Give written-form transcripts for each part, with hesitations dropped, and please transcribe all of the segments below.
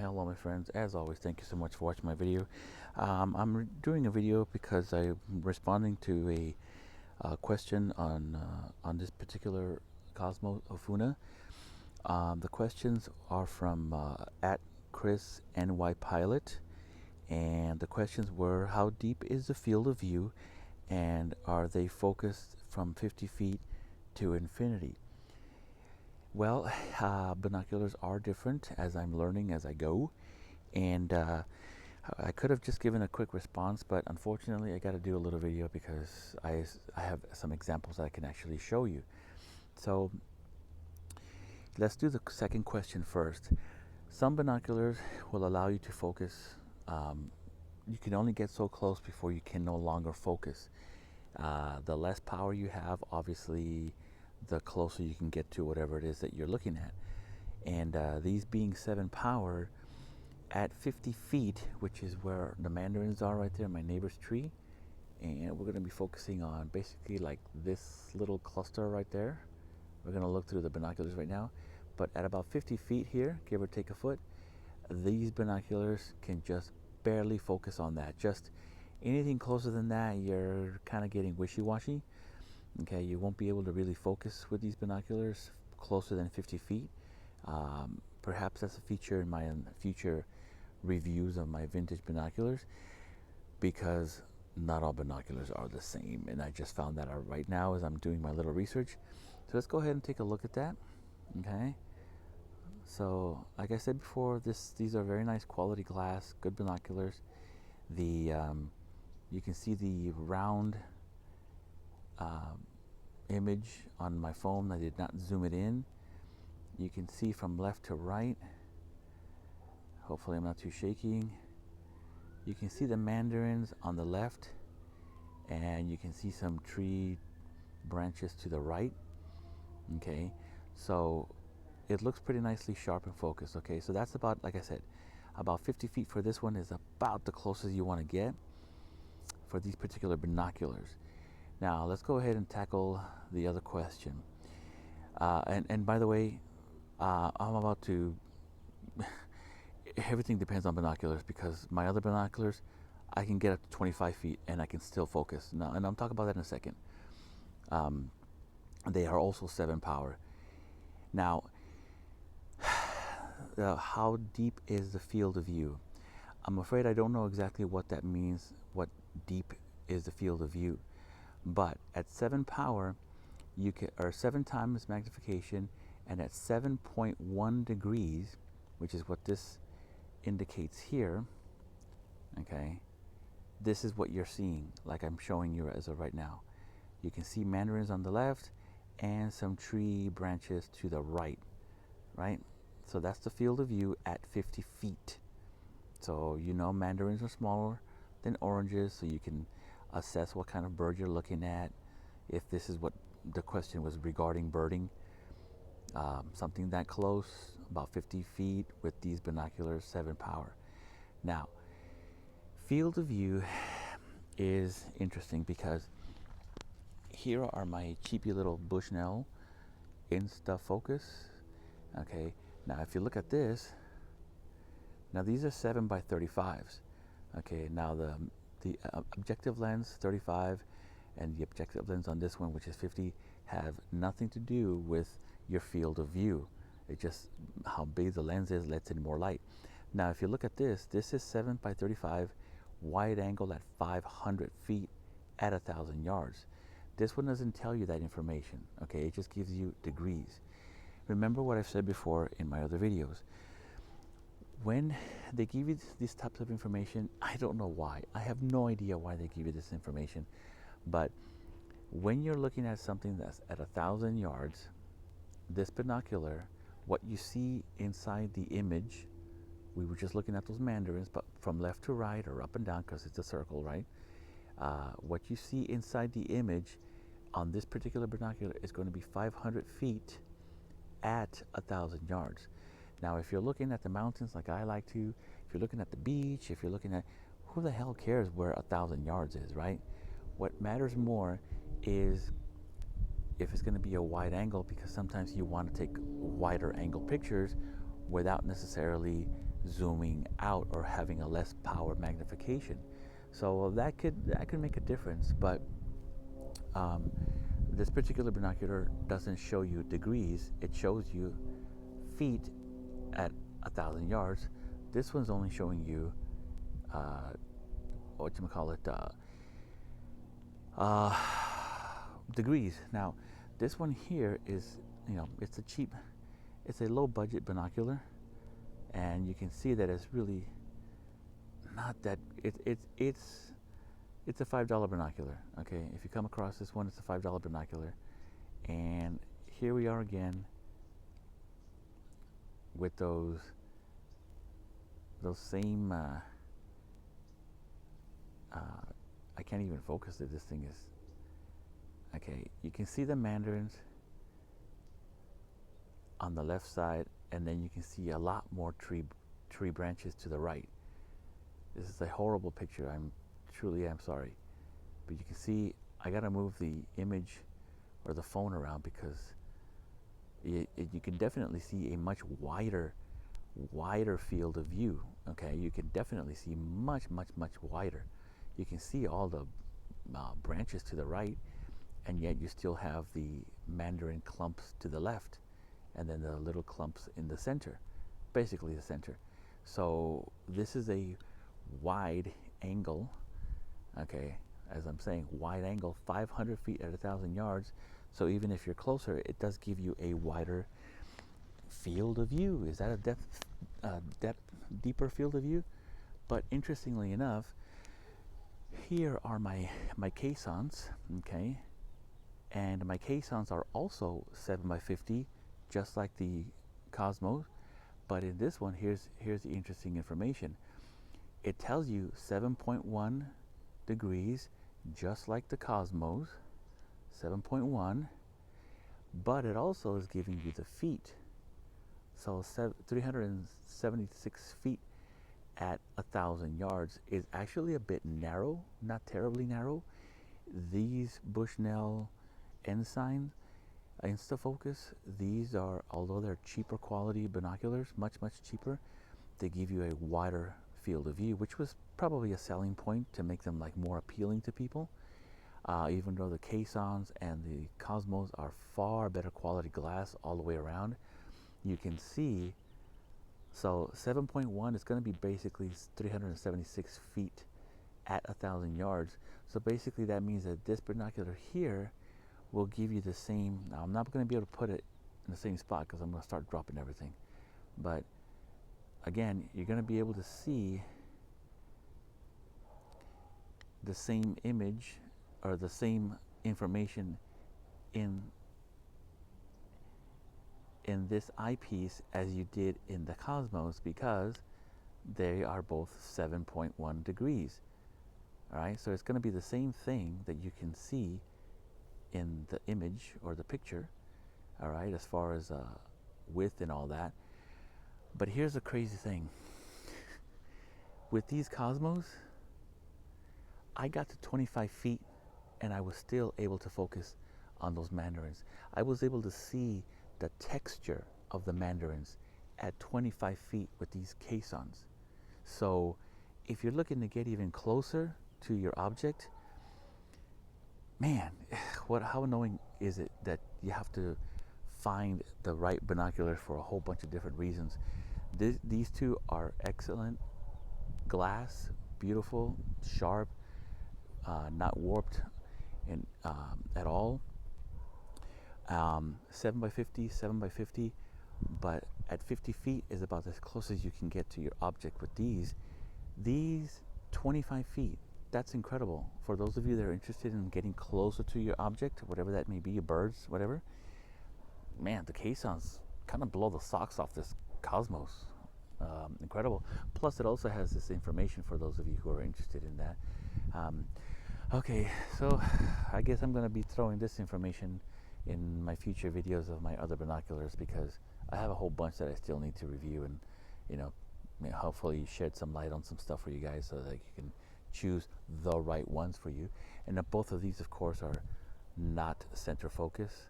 Hello my friends, as always thank you so much for watching my video. I'm doing a video because I'm responding to a question on this particular Cosmo Ofuna. The questions are from at Chris NY Pilot, and the questions were: how deep is the field of view, and are they focused from 50 feet to infinity? Well, binoculars are different, as I'm learning as I go, and I could have just given a quick response, but unfortunately I got to do a little video because I have some examples that I can actually show you. So let's do the second question first. Some binoculars will allow you to focus. You can only get so close before you can no longer focus. The less power you have, obviously, the closer you can get to whatever it is that you're looking at. And these being 7 power, at 50 feet, which is where the mandarins are right there, my neighbor's tree, and we're going to be focusing on basically like this little cluster right there. We're going to look through the binoculars right now, but at about 50 feet here, give or take a foot, these binoculars can just barely focus on that. Just anything closer than that, you're kind of getting wishy-washy. Okay, you won't be able to really focus with these binoculars closer than 50 feet. Perhaps that's a feature in my future reviews of my vintage binoculars, because not all binoculars are the same, and I just found that out right now as I'm doing my little research. So let's go ahead and take a look at that. Okay, so like I said before, these are very nice quality glass, good binoculars. The you can see the round image on my phone. I did not zoom it in. You can see from left to right. Hopefully I'm not too shaking. You can see the mandarins on the left, and you can see some tree branches to the right. Okay, so it looks pretty nicely sharp and focused. Okay, so that's about, like I said, about 50 feet for this one is about the closest you want to get for these particular binoculars. Now let's go ahead and tackle the other question. And by the way, I'm about to everything depends on binoculars, because my other binoculars, I can get up to 25 feet and I can still focus. Now, and I'm talking about that in a second. They are also 7 power. Now, how deep is the field of view? I'm afraid I don't know exactly what that means, what deep is the field of view. But at 7 power, you can, or 7 times magnification, and at 7.1 degrees, which is what this indicates here, okay, this is what you're seeing, like I'm showing you as of right now. You can see mandarins on the left and some tree branches to the right, right? So that's the field of view at 50 feet. So you know mandarins are smaller than oranges, so you can assess what kind of bird you're looking at. If this is what the question was regarding birding, something that close, about 50 feet with these binoculars, 7 power. Now, field of view is interesting because here are my cheapy little Bushnell Insta Focus. Okay, now if you look at this, now these are 7 by 35s. Okay, now the objective lens 35 and the objective lens on this one, which is 50, have nothing to do with your field of view. It's just how big the lens is lets in more light. Now if you look at this is 7 by 35 wide angle at 500 feet at 1,000 yards. This one doesn't tell you that information. Okay, it just gives you degrees. Remember what I've said before in my other videos. When they give you these types of information, I don't know why. I have no idea why they give you this information. But when you're looking at something that's at 1,000 yards, this binocular, what you see inside the image, we were just looking at those mandarins, but from left to right or up and down, because it's a circle, right? What you see inside the image on this particular binocular is going to be 500 feet at 1,000 yards. Now, if you're looking at the mountains like I like to, if you're looking at the beach, if you're looking at, who the hell cares where 1,000 yards is, right? What matters more is if it's going to be a wide angle, because sometimes you want to take wider angle pictures without necessarily zooming out or having a less power magnification. So that could make a difference. But um, this particular binocular doesn't show you degrees; it shows you feet at 1,000 yards. This one's only showing you what you call it, uh, degrees. Now, this one here is, it's a cheap, it's a low budget binocular, and you can see that it's really not that. It's a $5 binocular. Okay, if you come across this one, it's a $5 binocular, and here we are again with those same. I can't even focus it. This thing is okay. You can see the mandarins on the left side, and then you can see a lot more tree branches to the right. This is a horrible picture. I'm sorry, but you can see I gotta move the image or the phone around because you can definitely see a much wider field of view. Okay, you can definitely see much wider. You can see all the branches to the right, and yet you still have the mandarin clumps to the left, and then the little clumps in the center, basically the center. So this is a wide angle, okay, as I'm saying, wide angle, 500 feet at 1,000 yards. So even if you're closer, it does give you a wider field of view. Is that a deeper field of view? But interestingly enough, here are my caissons, okay, and my caissons are also 7x50, just like the Cosmos. But in this one, here's the interesting information. It tells you 7.1 degrees, just like the Cosmos, 7.1, but it also is giving you the feet. So 376 feet at 1,000 yards is actually a bit narrow, not terribly narrow. These Bushnell Ensign Instafocus, these are, although they're cheaper quality binoculars, much cheaper, they give you a wider field of view, which was probably a selling point to make them like more appealing to people. Even though the caissons and the Cosmos are far better quality glass all the way around, you can see. So 7.1 is going to be basically 376 feet at 1,000 yards. So basically that means that this binocular here will give you the same. Now I'm not going to be able to put it in the same spot because I'm going to start dropping everything. But again, you're going to be able to see the same image or the same information in this eyepiece as you did in the Cosmos, because they are both 7.1 degrees. All right, so it's going to be the same thing that you can see in the image or the picture, all right, as far as width and all that. But here's the crazy thing. With these Cosmos, I got to 25 feet and I was still able to focus on those mandarins. I was able to see the texture of the mandarins at 25 feet with these caissons. So if you're looking to get even closer to your object, man, how annoying is it that you have to find the right binoculars for a whole bunch of different reasons. These two are excellent glass, beautiful, sharp, not warped at all. 7x50, 7x50, but at 50 feet is about as close as you can get to your object with these 25 feet. That's incredible. For those of you that are interested in getting closer to your object, whatever that may be, your birds, whatever, man, the caissons kind of blow the socks off this Cosmos. Incredible. Plus, it also has this information for those of you who are interested in that. Okay, so I guess I'm going to be throwing this information in my future videos of my other binoculars, because I have a whole bunch that I still need to review, and hopefully shed some light on some stuff for you guys so that you can choose the right ones for you. And both of these, of course, are not center focus.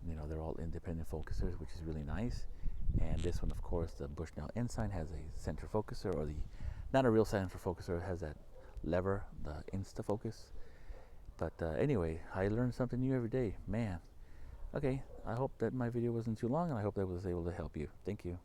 They're all independent focusers, which is really nice. And this one, of course, the Bushnell Ensign, has a center focuser, or the, not a real center focuser, it has that lever, the insta focus. But anyway, I learn something new every day, man. Okay, I hope that my video wasn't too long, and I hope that I was able to help you. Thank you.